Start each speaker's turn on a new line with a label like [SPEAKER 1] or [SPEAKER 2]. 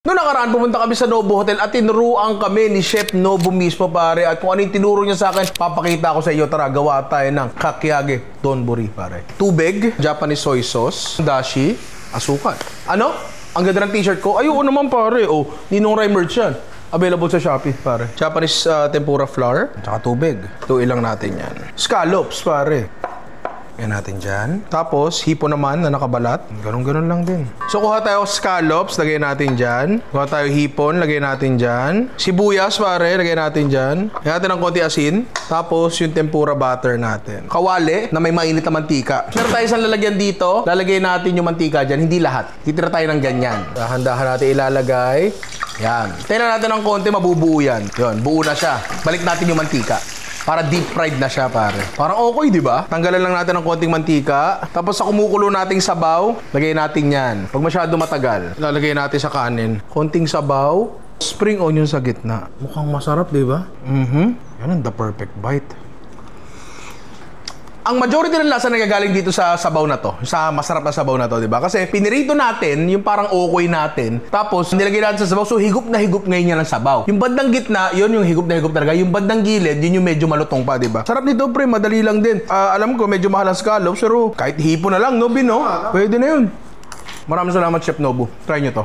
[SPEAKER 1] Noong nakaraan, pumunta kami sa Nobu Hotel at tinuruan kami ni Chef Nobu mismo, pare. At kung ano yung tinuro niya sa akin, papakita ko sa iyo. Tara, gawa tayo ng kakiage donburi, pare. Tubig, Japanese soy sauce, dashi, asukal. Ano? Ang ganda ng t-shirt ko? Ayun naman, pare. Oh, Ninong Rai merch yan. Available sa Shopee, pare. Japanese tempura flour, tsaka tubig. Tuloy lang natin yan. Scallops, pare. Yan natin dyan. Tapos, hipo naman na nakabalat. Ganun-ganun lang din. So, kuha tayo scallops, lagay natin dyan. Kuha tayo hipon, lagay natin dyan. Sibuyas, pare, lagay natin dyan. Lagay natin ng konti asin. Tapos, yung tempura butter natin. Kawali na may mainit na mantika. Meron tayo isang lalagyan dito. Lalagay natin yung mantika dyan. Hindi lahat. Titira tayo ng ganyan. Dahan-dahan natin ilalagay. Yan. Tingnan natin ng konti, mabubuo yan. Yun, buo na siya. Balik natin yung mantika. Para deep fried na siya, pare. Parang okay, di ba? Tanggalan lang natin ng konting mantika. Tapos sa kumukulo nating sabaw, lagay natin yan. Pag masyado matagal, lalagay natin sa kanin. Konting sabaw, spring onion sa gitna. Mukhang masarap, di ba? Yan ang the perfect bite. Ang majority ng lasa nagagaling dito sa sabaw na to. Sa masarap na sabaw na to, di ba? Kasi pinirito natin, yung parang okoy natin. Tapos, nilagay natin sa sabaw. So, higop na higop ngayon niya ng sabaw. Yung bandang gitna, yun yung higop na higop talaga. Yung bandang gilid, yun yung medyo malutong pa, di ba? Sarap nito, pre. Madali lang din. Alam ko, medyo mahal ang scallops. Pero, kahit hipo na lang, no, Bin, no? Pwede na yun. Maraming salamat, Chef Nobu. Try nyo to.